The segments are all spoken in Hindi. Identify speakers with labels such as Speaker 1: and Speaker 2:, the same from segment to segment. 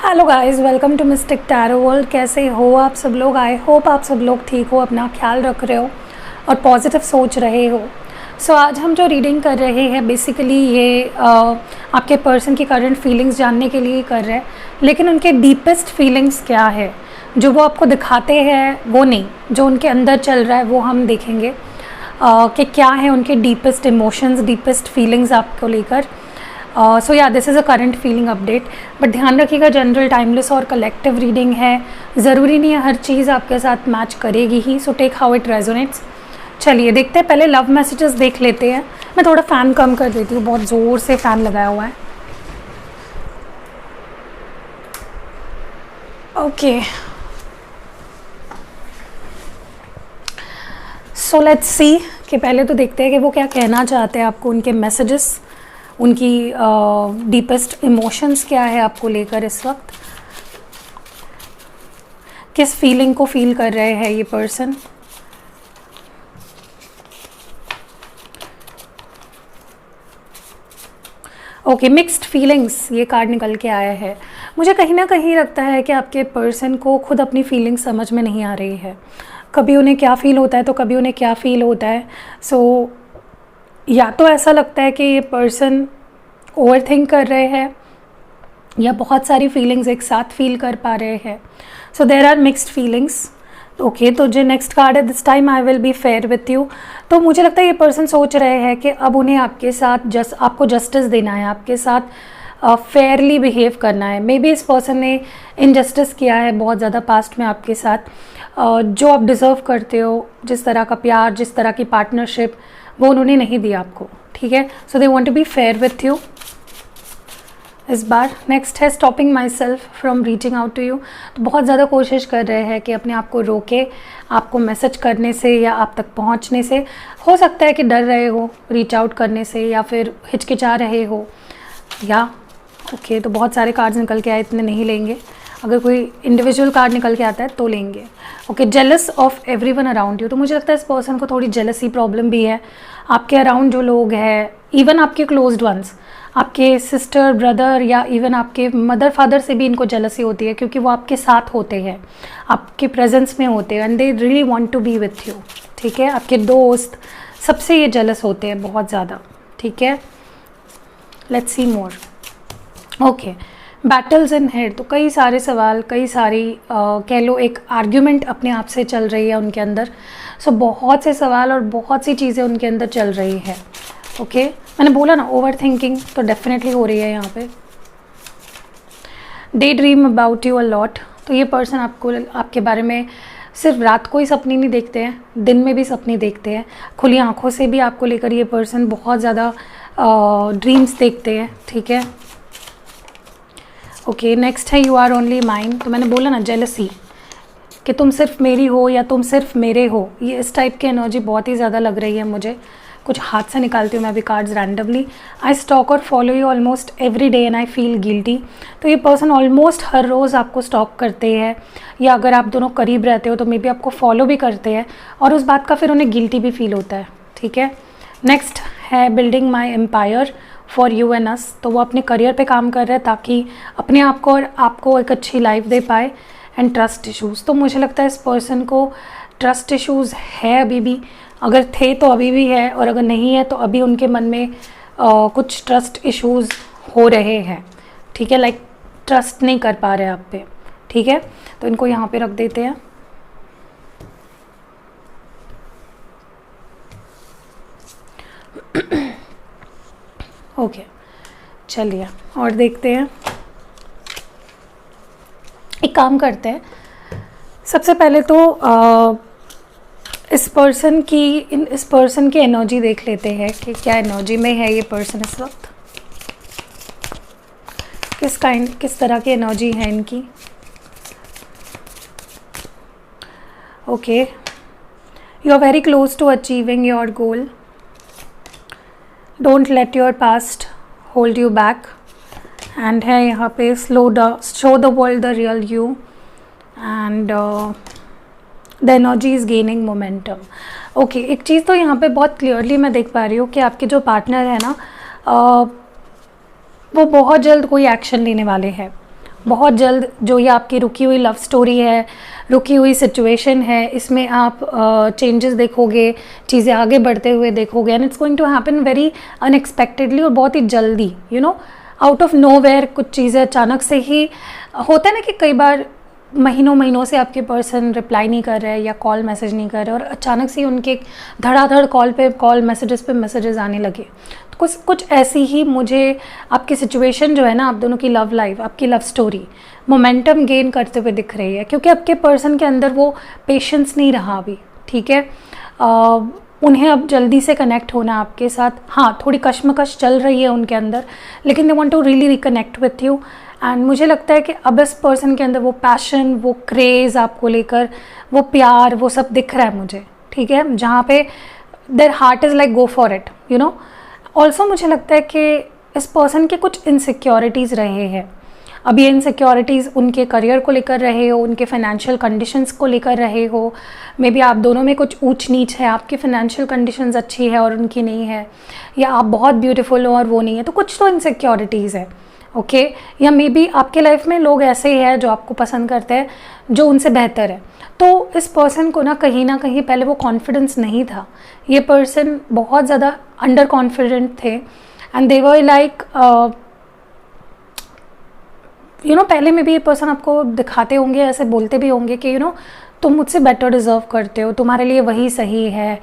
Speaker 1: Hello guys, welcome to mystic tarot world. कैसे हो आप सब लोग? आई होप आप सब लोग ठीक हो, अपना ख्याल रख रहे हो और पॉजिटिव सोच रहे हो। सो आज हम जो रीडिंग कर रहे हैं बेसिकली ये आपके पर्सन की करंट फीलिंग्स जानने के लिए ही कर रहे हैं, लेकिन उनके डीपेस्ट फीलिंग्स क्या है जो वो आपको दिखाते हैं वो नहीं, जो उनके अंदर चल रहा है वो हम देखेंगे कि क्या है उनके डीपेस्ट इमोशंस, डीपेस्ट फीलिंग्स आपको लेकर। सो या this is a current feeling update, but ध्यान रखिएगा जनरल, टाइमलेस और कलेक्टिव रीडिंग है। ज़रूरी नहीं है हर चीज़ आपके साथ मैच करेगी ही, so take how it resonates. चलिए देखते हैं, पहले लव मैसेजेस देख लेते हैं। मैं थोड़ा फ़ैन कम कर देती हूँ, बहुत ज़ोर से फ़ैन लगाया हुआ है। ओके, सो लेट्स सी कि पहले तो देखते हैं कि वो क्या कहना चाहते हैं आपको, उनके मैसेजेस, उनकी डीपेस्ट इमोशंस क्या है आपको लेकर इस वक्त, किस फीलिंग को फील कर रहे हैं ये पर्सन। ओके, मिक्स्ड फीलिंग्स ये कार्ड निकल के आया है। मुझे कहीं ना कहीं लगता है कि आपके पर्सन को खुद अपनी फीलिंग्स समझ में नहीं आ रही है। कभी उन्हें क्या फ़ील होता है तो कभी उन्हें क्या फ़ील होता है। सो या तो ऐसा लगता है कि ये पर्सन ओवरथिंक कर रहे हैं या बहुत सारी फीलिंग्स एक साथ फील कर पा रहे हैं। So there are mixed feelings. Okay, तो जो नेक्स्ट कार्ड है, this time I will be fair with you. तो मुझे लगता है ये पर्सन सोच रहे हैं कि अब उन्हें आपके साथ आपको जस्टिस देना है, आपके साथ फेयरली बिहेव करना है। मे बी इस पर्सन ने इनजस्टिस किया है बहुत ज़्यादा पास्ट में आपके साथ। जो आप डिज़र्व करते हो, जिस तरह का प्यार, जिस तरह की पार्टनरशिप, वो उन्होंने नहीं दिया आपको। ठीक है, so they want to be fair with you इस बार। नेक्स्ट है stopping myself from reaching out to you. तो बहुत ज़्यादा कोशिश कर रहे हैं कि अपने आप को रोके आपको मैसेज करने से या आप तक पहुंचने से। हो सकता है कि डर रहे हो रीच आउट करने से या फिर हिचकिचा रहे हो या ओके, तो बहुत सारे कार्ड्स निकल के आए, इतने नहीं लेंगे। अगर कोई इंडिविजुअल कार्ड निकल के आता है तो लेंगे। Okay, jealous of everyone around you. तो मुझे लगता है इस पर्सन को थोड़ी जेलसी प्रॉब्लम भी है। आपके अराउंड जो लोग हैं, इवन आपके क्लोज्ड वंस, आपके सिस्टर, ब्रदर या इवन आपके मदर फादर से भी इनको जेलसी होती है, क्योंकि वो आपके साथ होते हैं, आपके प्रेजेंस में होते हैं and they really want to be with you. ठीक है, आपके दोस्त, सबसे ये जेलस होते हैं बहुत ज़्यादा। ठीक है, let's see more. Okay, battles in head. तो कई सारे सवाल, कई सारी कह लो एक आर्ग्यूमेंट अपने आप से चल रही है उनके अंदर। सो बहुत से सवाल और बहुत सी चीज़ें उनके अंदर चल रही है। ओके, मैंने बोला ना ओवर थिंकिंग तो डेफिनेटली हो रही है यहाँ पे। Day dream about you a lot. तो ये पर्सन आपके बारे में सिर्फ रात को ही सपने नहीं देखते हैं, दिन में भी सपने देखते हैं। खुली आंखों से भी आपको लेकर ये पर्सन बहुत ज़्यादा ड्रीम्स देखते हैं। ठीक है, ओके, नेक्स्ट है यू आर ओनली माइन। तो मैंने बोला ना जेलसी, कि तुम सिर्फ मेरी हो या तुम सिर्फ मेरे हो। ये इस टाइप की एनर्जी बहुत ही ज़्यादा लग रही है मुझे। कुछ हाथ से निकालती हूँ मैं अभी कार्ड्स रैंडमली। आई स्टॉक और follow you almost every day and I feel guilty. तो ये पर्सन ऑलमोस्ट हर रोज़ आपको स्टॉक करते हैं, या अगर आप दोनों करीब रहते हो तो मे बी आपको फॉलो भी करते हैं और उस बात का फिर उन्हें गिल्टी भी फील होता है। ठीक है, नेक्स्ट है building my empire for you and us. तो वो अपने करियर पे काम कर रहे हैं ताकि अपने आप को और आपको एक अच्छी लाइफ दे पाए। And trust issues. तो मुझे लगता है इस पर्सन को ट्रस्ट इश्यूज़ है अभी भी, अगर थे तो अभी भी है, और अगर नहीं है तो अभी उनके मन में कुछ ट्रस्ट इश्यूज़ हो रहे हैं। ठीक है, लाइक ट्रस्ट नहीं कर पा रहे आप पे। ठीक है, तो इनको यहाँ पे रख देते हैं। ओके, चलिए और देखते हैं। एक काम करते हैं, सबसे पहले तो इस पर्सन की एनर्जी देख लेते हैं कि क्या एनर्जी में है ये पर्सन इस वक्त, किस तरह की एनर्जी है इनकी। Okay, you are very close to achieving your goal. Don't let your past hold you back. And है यहाँ पे show the world the real you and the energy is gaining momentum. Okay, एक चीज़ तो यहाँ पे बहुत क्लियरली मैं देख पा रही हूँ कि आपके जो पार्टनर है ना, वो बहुत जल्द कोई एक्शन लेने वाले हैं। बहुत जल्द जो ये आपकी रुकी हुई लव स्टोरी है, रुकी हुई सिचुएशन है, इसमें आप चेंजेस देखोगे, चीज़ें आगे बढ़ते हुए देखोगे, and it's going to happen very unexpectedly और बहुत ही जल्दी, you know, out of nowhere. कुछ चीज़ें अचानक से ही होता है ना कि कई बार महीनों महीनों से आपके पर्सन रिप्लाई नहीं कर रहे या कॉल मैसेज नहीं कर रहे, और अचानक से उनके धड़ाधड़ कॉल मैसेजेस पे मैसेजेस आने लगे। तो कुछ ऐसी ही मुझे आपकी सिचुएशन जो है ना, आप दोनों की लव लाइफ, आपकी लव स्टोरी मोमेंटम गेन करते हुए दिख रही है, क्योंकि आपके पर्सन के अंदर वो पेशेंस नहीं रहा अभी, ठीक है। उन्हें अब जल्दी से कनेक्ट होना आपके साथ, हाँ थोड़ी कश्मकश चल रही है उनके अंदर, लेकिन they want to really reconnect with you. And मुझे लगता है कि अब इस पर्सन के अंदर वो पैशन, वो क्रेज़ आपको लेकर, वो प्यार, वो सब दिख रहा है मुझे, ठीक है, जहाँ पे their heart is like go for it, you know. Also मुझे लगता है कि इस पर्सन के कुछ इनसिक्योरिटीज़ रहे हैं। अब ये इनसिक्योरिटीज़ उनके करियर को लेकर रहे हो, उनके फाइनेंशियल कंडीशंस को लेकर रहे हो, मे बी आप दोनों में कुछ ऊंच नीच है, आपकी फाइनेंशियल कंडीशंस अच्छी है और उनकी नहीं है, या आप बहुत ब्यूटीफुल हो और वो नहीं है, तो कुछ तो इनसिक्योरिटीज़ है, ओके। या मे बी आपके लाइफ में लोग ऐसे ही हैं जो आपको पसंद करते हैं, जो उनसे बेहतर है। तो इस पर्सन को ना कहीं पहले वो कॉन्फिडेंस नहीं था, ये पर्सन बहुत ज़्यादा अंडर कॉन्फिडेंट थे, and they were like you know, पहले में भी ये पर्सन आपको दिखाते होंगे, ऐसे बोलते भी होंगे कि यू नो तुम मुझसे बेटर डिज़र्व करते हो, तुम्हारे लिए वही सही है।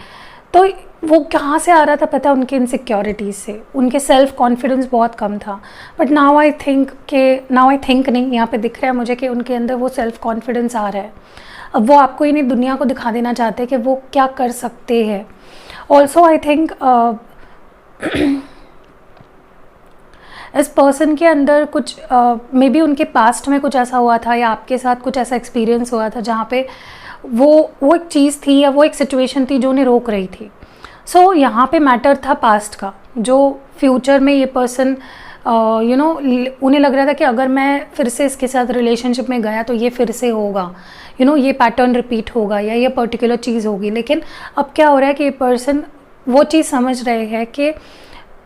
Speaker 1: तो वो कहाँ से आ रहा था पता है? उनके इनसिक्योरिटीज़ से, उनके सेल्फ कॉन्फिडेंस बहुत कम था। बट नाउ आई थिंक नहीं, यहाँ पे दिख रहा है मुझे कि उनके अंदर वो सेल्फ कॉन्फिडेंस आ रहा है। अब वो आपको इन्हीं दुनिया को दिखा देना चाहते हैं कि वो क्या कर सकते हैं। ऑल्सो आई थिंक इस पर्सन के अंदर कुछ मे बी उनके पास्ट में कुछ ऐसा हुआ था, या आपके साथ कुछ ऐसा एक्सपीरियंस हुआ था जहाँ पे वो एक चीज़ थी या वो एक सिचुएशन थी जो उन्हें रोक रही थी। सो यहाँ पे मैटर था पास्ट का, जो फ्यूचर में ये पर्सन यू नो उन्हें लग रहा था कि अगर मैं फिर से इसके साथ रिलेशनशिप में गया तो ये फिर से होगा, यू नो ये पैटर्न रिपीट होगा या ये पर्टिकुलर चीज़ होगी। लेकिन अब क्या हो रहा है कि ये पर्सन वो चीज़ समझ रहे हैं कि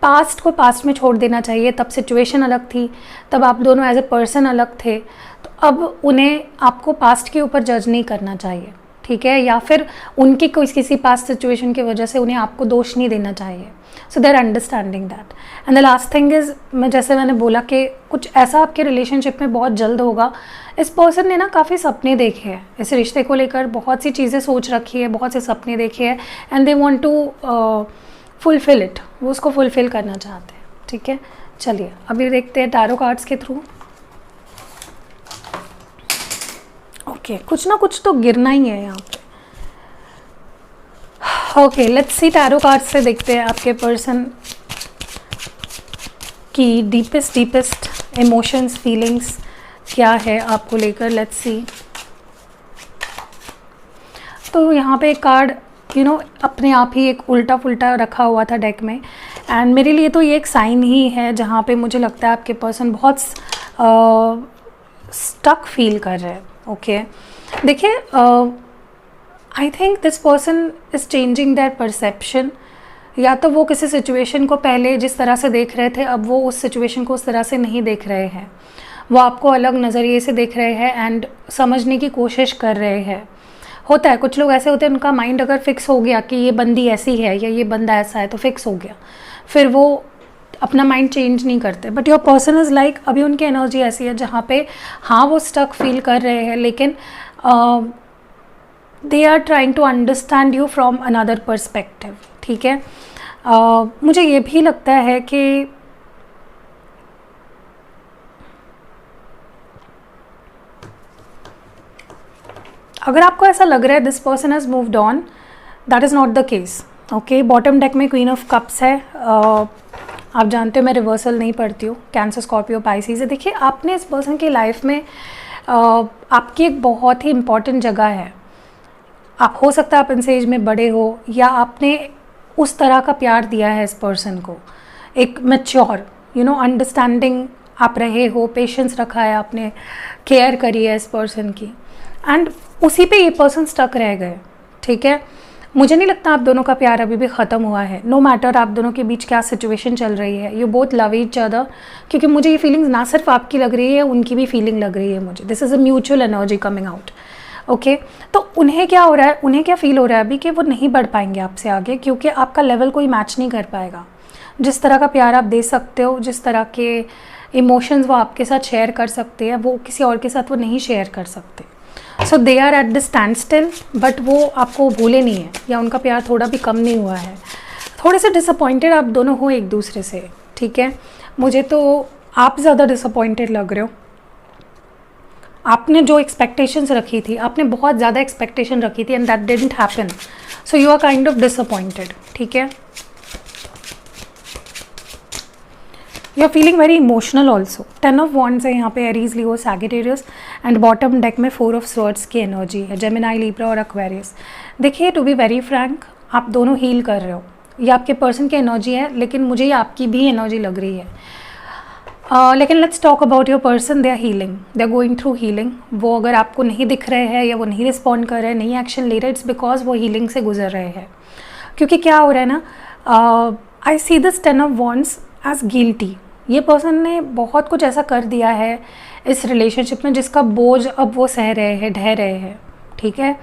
Speaker 1: पास्ट को पास्ट में छोड़ देना चाहिए। तब सिचुएशन अलग थी, तब आप दोनों एज ए पर्सन अलग थे, तो अब उन्हें आपको पास्ट के ऊपर जज नहीं करना चाहिए, ठीक है, या फिर उनकी किसी पास्ट सिचुएशन की वजह से उन्हें आपको दोष नहीं देना चाहिए। So they are understanding that. And the last thing is, जैसे मैंने बोला कि कुछ ऐसा आपके रिलेशनशिप में बहुत जल्द होगा। इस पर्सन ने ना काफ़ी सपने देखे हैं, इस रिश्ते को लेकर बहुत सी चीज़ें सोच रखी है, बहुत से सपने देखे हैं, and they want to fulfil it, वो उसको फुलफिल करना चाहते हैं, ठीक है। चलिए अभी देखते हैं टैरो कार्ड्स के थ्रू। ओके, कुछ ना कुछ तो गिरना ही है यहाँ पे। Okay, let's see tarot cards से देखते हैं आपके पर्सन की डीपेस्ट इमोशंस, फीलिंग्स क्या है आपको लेकर। Let's see. तो यहाँ पे एक कार्ड यू नो अपने आप ही एक उल्टा पुल्टा रखा हुआ था डेक में, एंड मेरे लिए तो ये एक साइन ही है जहाँ पे मुझे लगता है आपके पर्सन बहुत स्टक फील कर रहे हैं। ओके, देखिए I think this person is changing their perception. या तो वो किसी सिचुएशन को पहले जिस तरह से देख रहे थे, अब वो उस सिचुएशन को उस तरह से नहीं देख रहे हैं, वो आपको अलग नज़रिए से देख रहे हैं एंड समझने की कोशिश कर रहे हैं। होता है, कुछ लोग ऐसे होते हैं, उनका माइंड अगर फिक्स हो गया कि ये बंदी ऐसी है या ये बंदा ऐसा है तो फिक्स हो गया, फिर वो अपना माइंड चेंज नहीं करते। But your person is like, अभी उनकी एनर्जी ऐसी है जहाँ पे हाँ वो स्टक फील कर रहे हैं, लेकिन they are trying to understand you from another perspective, ठीक है। मुझे ये भी लगता है कि अगर आपको ऐसा लग रहा है this person has moved on, that is not the case. Okay, bottom deck में क्वीन ऑफ कप्स है। आप जानते हो मैं रिवर्सल नहीं पढ़ती हूँ, कैंसर, स्कॉर्पियो, पाइसिस है। देखिए, आपने इस पर्सन की लाइफ में आपकी एक बहुत ही इम्पॉर्टेंट जगह है। आप हो सकता है आप इनसे एज में बड़े हो, या आपने उस तरह का प्यार दिया है इस पर्सन को, एक मैच्योर यू नो अंडरस्टैंडिंग आप रहे हो, पेशेंस रखा है आपने, केयर करी है इस पर्सन की, एंड उसी पे ये पर्सन स्टक रह गए, ठीक है। मुझे नहीं लगता आप दोनों का प्यार अभी भी ख़त्म हुआ है। नो मैटर आप दोनों के बीच क्या सिचुएशन चल रही है, you both love each other, क्योंकि मुझे ये फीलिंग्स ना सिर्फ आपकी लग रही है, उनकी भी फीलिंग लग रही है मुझे। This is a mutual energy coming out. Okay, तो उन्हें क्या हो रहा है, उन्हें क्या फील हो रहा है अभी कि वो नहीं बढ़ पाएंगे आपसे आगे, क्योंकि आपका लेवल कोई मैच नहीं कर पाएगा। जिस तरह का प्यार आप दे सकते हो, जिस तरह के इमोशंस वो आपके साथ शेयर कर सकते हैं, वो किसी और के साथ वो नहीं शेयर कर सकते। So they are at the standstill, but वो आपको भूले नहीं है, या उनका प्यार थोड़ा भी कम नहीं हुआ है। थोड़े से डिसअपॉइंटेड आप दोनों हो एक दूसरे से, ठीक है। मुझे तो आप ज़्यादा डिसअपॉइंटेड लग रहे हो। आपने जो एक्सपेक्टेशंस रखी थी, आपने बहुत ज़्यादा एक्सपेक्टेशन रखी थी and that didn't happen, so you are kind of disappointed, ठीक है। You are feeling very emotional also. 10 of wands है यहाँ पे, Aries, Leo, Sagittarius, and bottom deck में 4 ऑफ स्वॉर्ड्स की एनर्जी है, जेमिनाई, लिब्रा और एक्वेरियस। देखिए, टू बी वेरी फ्रैंक, आप दोनों हील कर रहे हो। ये आपके पर्सन की एनर्जी है, लेकिन मुझे ये आपकी भी एनर्जी लग रही है। लेकिन let's talk about your person. They are healing, they are going through healing. वो अगर आपको नहीं दिख रहे हैं या वो नहीं रिस्पॉन्ड कर रहे हैं, नहीं एक्शन ले रहे, इट्स बिकॉज वो हीलिंग से गुजर रहे हैं। क्योंकि क्या हो रहा है ना, I see this 10 of wands as guilty. ये पर्सन ने बहुत कुछ ऐसा कर दिया है इस रिलेशनशिप में जिसका बोझ अब वो सह रहे हैं, ढह रहे हैं, ठीक है।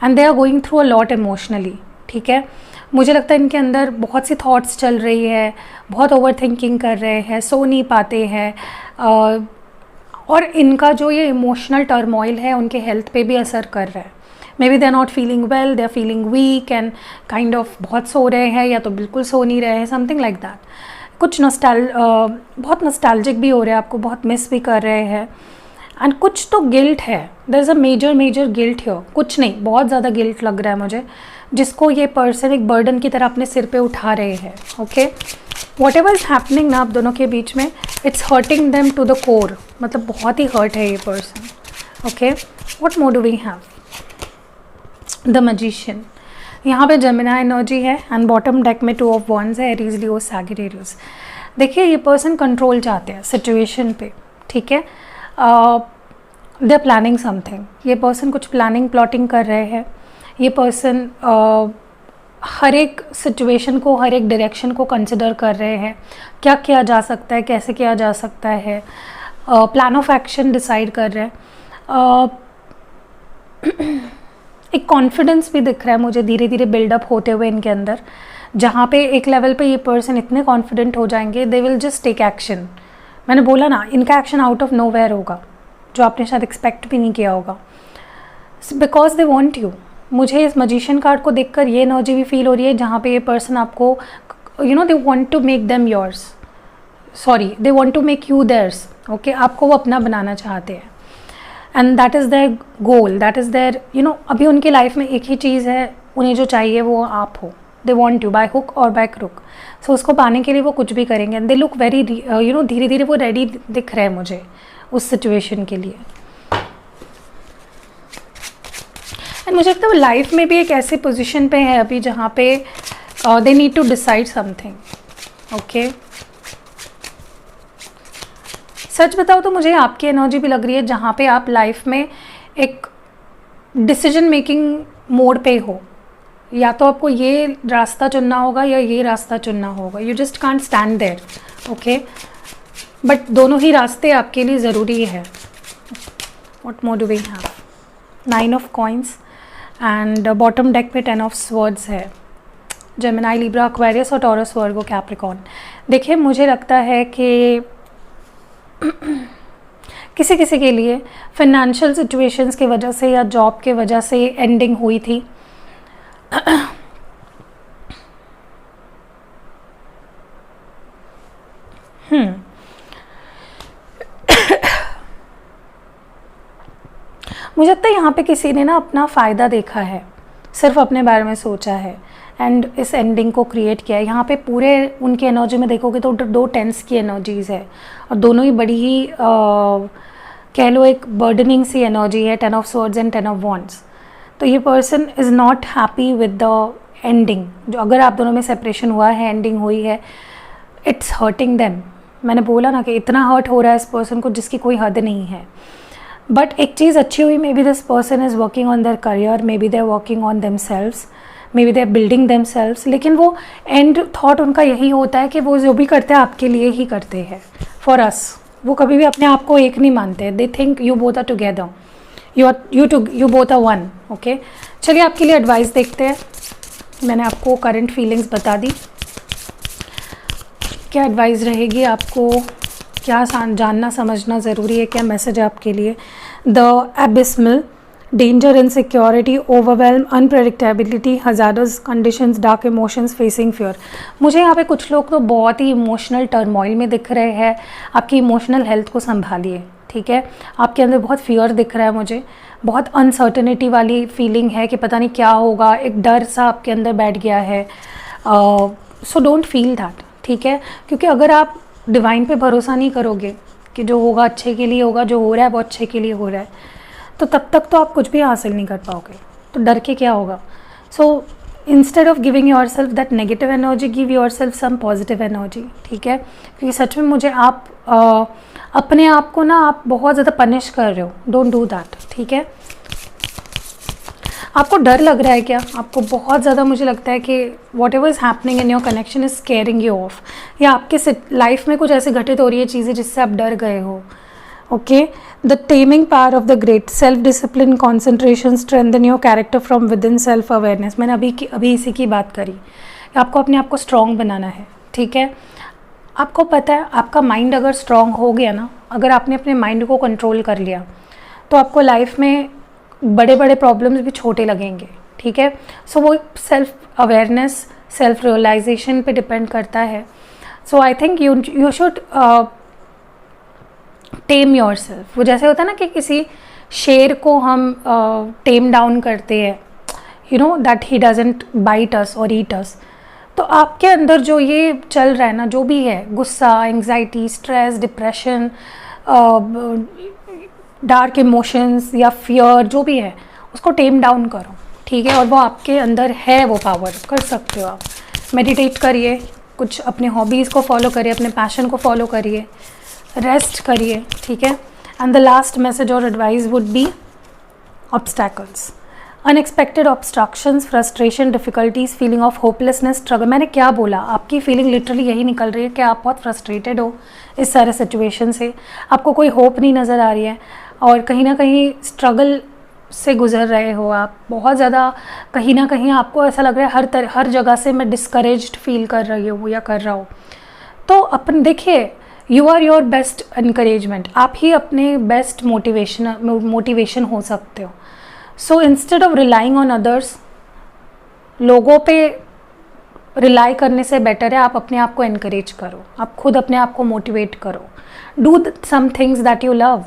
Speaker 1: And they are going through a lot emotionally, ठीक है। मुझे लगता है इनके अंदर बहुत सी थॉट्स चल रही है, बहुत ओवर थिंकिंग कर रहे हैं, सो नहीं पाते हैं, और इनका जो ये इमोशनल टर्मोइल है उनके हेल्थ पे भी असर कर रहा है। Maybe they are not feeling well, they are feeling weak and kind of बहुत सो रहे हैं या तो बिल्कुल सो नहीं रहे हैं, समथिंग लाइक दैट। कुछ बहुत नॉस्टैल्जिक भी हो रहे हैं, आपको बहुत मिस भी कर रहे हैं, एंड कुछ तो गिल्ट है। There is a major guilt here. कुछ नहीं, बहुत ज़्यादा गिल्ट लग रहा है मुझे, जिसको ये पर्सन एक बर्डन की तरह अपने सिर पे उठा रहे हैं। Okay, whatever is happening ना आप दोनों के बीच में, it's hurting them to the core. मतलब बहुत ही हर्ट है ये person. Okay, what more do we have? The magician. यहाँ पे जेमिनी एनर्जी है एंड बॉटम डेक में 2 ऑफ वॉन्ड्स है, एरीज, लियो, सैजिटेरियस। देखिए, ये पर्सन कंट्रोल चाहते हैं सिचुएशन पे, ठीक है। They are planning something. ये पर्सन कुछ प्लानिंग प्लॉटिंग कर रहे हैं। ये पर्सन हर एक सिचुएशन को, हर एक डायरेक्शन को कंसिडर कर रहे हैं, क्या किया जा सकता है, कैसे किया जा सकता है, प्लान ऑफ एक्शन डिसाइड कर रहे हैं। एक कॉन्फिडेंस भी दिख रहा है मुझे धीरे धीरे बिल्डअप होते हुए इनके अंदर, जहाँ पे एक लेवल पे ये पर्सन इतने कॉन्फिडेंट हो जाएंगे, they will just take action. मैंने बोला ना, इनका एक्शन आउट ऑफ नोवेयर होगा, जो आपने शायद एक्सपेक्ट भी नहीं किया होगा, बिकॉज दे वॉन्ट यू। मुझे इस मैजिशियन कार्ड को देखकर ये एनर्जी भी फील हो रही है, जहाँ पे ये पर्सन आपको, you know, they want to make them yours, sorry, they want to make you theirs. Okay, आपको वो अपना बनाना चाहते हैं, and that is their goal, that is their, you know, अभी उनकी लाइफ में एक ही चीज़ है, उन्हें जो चाहिए वो आप हो। They want you by hook और बाय क्रुक। सो उसको पाने के लिए वो कुछ भी करेंगे। They look very, you know, धीरे धीरे वो रेडी दिख रहे हैं मुझे उस सिचुएशन के लिए। एंड मुझे लगता है वो लाइफ में भी एक ऐसी पोजीशन पे है अभी जहाँ पे they need to decide something. Okay, सच बताओ तो मुझे आपकी एनर्जी भी लग रही है जहाँ पे आप लाइफ में एक डिसीजन मेकिंग मोड पे हो, या तो आपको ये रास्ता चुनना होगा या ये रास्ता चुनना होगा। You just can't stand there. Okay, but दोनों ही रास्ते आपके लिए ज़रूरी है। What more do we have? 9 of coins and bottom deck पे 10 ऑफ स्वॉर्ड्स है, जेमिनी, लिब्रा, एक्वेरियस और टॉरस, वर्गो, कैप्रिकॉर्न। देखिए, मुझे लगता है कि किसी किसी के लिए फाइनेंशियल सिचुएशंस की वजह से या जॉब के वजह से एंडिंग हुई थी। मुझे लगता है यहाँ पे किसी ने ना अपना फ़ायदा देखा है, सिर्फ अपने बारे में सोचा है एंड इस एंडिंग को क्रिएट किया है। यहाँ पे पूरे उनकी एनर्जी में देखोगे तो 2 टेंस की एनर्जीज़ है, और दोनों ही बड़ी ही कह लो एक बर्डनिंग सी एनर्जी है, 10 of swords and 10 of wands. तो ये person is not happy with the ending. जो अगर आप दोनों में सेपरेशन हुआ है, एंडिंग हुई है, इट्स हर्टिंग देम। मैंने बोला ना कि इतना हर्ट हो रहा है इस पर्सन को जिसकी कोई हद नहीं है। बट एक चीज़ अच्छी हुई, maybe this person is working on their career, maybe they are working on themselves, maybe they are building themselves, लेकिन वो एंड थॉट उनका यही होता है कि वो जो भी करते हैं आपके लिए ही करते हैं, फॉर अस। वो कभी भी अपने आप को एक नहीं मानते, they think you both are together, you both are one. Okay, चलिए आपके लिए एडवाइस देखते हैं। मैंने आपको करंट फीलिंग्स बता दी, क्या एडवाइस रहेगी आपको, क्या जानना समझना ज़रूरी है, क्या मैसेज है आपके लिए। The abysmal, danger, insecurity, overwhelm, unpredictability, hazardous conditions, dark emotions, facing fear. मुझे यहाँ पे कुछ लोग तो बहुत ही इमोशनल टर्मोइल में दिख रहे हैं। आपकी इमोशनल हेल्थ को संभालिए, ठीक है। आपके अंदर बहुत फियर दिख रहा है मुझे, बहुत अनसर्टेनिटी वाली फीलिंग है कि पता नहीं क्या होगा, एक डर सा आपके अंदर बैठ गया है। सो डोंट फील दैट, ठीक है। क्योंकि अगर आप डिवाइन पे भरोसा नहीं करोगे कि जो होगा अच्छे के लिए होगा, जो हो रहा है वो अच्छे के लिए हो रहा है, तो तब तक तो आप कुछ भी हासिल नहीं कर पाओगे। तो डर के क्या होगा। So instead of giving yourself that negative energy, give yourself some positive energy, ठीक है। क्योंकि सच में मुझे आप अपने आप को ना आप बहुत ज़्यादा पनिश कर रहे हो, डोंट डू दैट, ठीक है। आपको डर लग रहा है क्या, आपको बहुत ज़्यादा, मुझे लगता है कि what ever is happening in your connection is squaring you of, या आपके लाइफ में कुछ ऐसे घटित हो रही है चीज़ें जिससे आप डर गए हो। Okay, the taming power of the great, self discipline, concentration, strengthen your character from with in, self awareness. मैंने अभी इसी की बात करी, आपको अपने आप को स्ट्रॉन्ग बनाना है, ठीक है। आपको पता है आपका माइंड अगर स्ट्रॉन्ग हो गया ना, अगर आपने अपने माइंड को कंट्रोल कर लिया, तो आपको लाइफ में बड़े बड़े प्रॉब्लम्स भी छोटे लगेंगे, ठीक है। सो वो सेल्फ अवेयरनेस, सेल्फ रियलाइजेशन पे डिपेंड करता है। So I think you should tame yourself. वो जैसे होता है ना कि किसी शेर को हम टेम डाउन करते हैं, you know that he doesn't bite us और ईट अस। तो आपके अंदर जो ये चल रहा है ना, जो भी है, गुस्सा, anxiety, stress, depression, dark emotions या फियर, जो भी है, उसको टेम डाउन करो, ठीक है। और वो आपके अंदर है, वो पावर कर सकते हो आप। मेडिटेट करिए, कुछ अपने हॉबीज़ को फॉलो करिए, अपने पैशन को फॉलो करिए, रेस्ट करिए, ठीक है। एंड द लास्ट मैसेज और advice would be obstacles, unexpected obstructions, frustration, difficulties, feeling of hopelessness, struggle. मैंने क्या बोला, आपकी फीलिंग लिटरली यही निकल रही है कि आप बहुत फ्रस्ट्रेटेड हो इस सारे सिचुएशन से, आपको कोई होप नहीं नज़र आ रही है, और कहीं ना कहीं स्ट्रगल से गुजर रहे हो आप बहुत ज़्यादा। कहीं ना कहीं आपको ऐसा लग रहा है हर जगह से मैं डिस्करेज्ड फील कर रही हूँ या कर रहा हूँ। तो अपन देखिए, you are your best encouragement, आप ही अपने बेस्ट मोटिवेशन हो सकते हो। So instead of relying on others, लोगों पे रिलाई करने से बेटर है आप अपने आप को इनकरेज करो, आप खुद अपने आप को मोटिवेट करो, do some things that you love,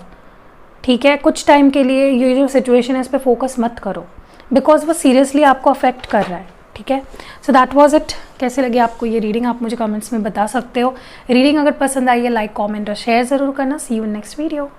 Speaker 1: ठीक है। कुछ टाइम के लिए ये जो सिचुएशन है इस पर फोकस मत करो, बिकॉज वो सीरियसली आपको अफेक्ट कर रहा है, ठीक है। So that was it. कैसे लगी आपको ये रीडिंग, आप मुझे कमेंट्स में बता सकते हो। रीडिंग अगर पसंद आई है, लाइक, कमेंट और शेयर ज़रूर करना। सी यू इन नेक्स्ट वीडियो।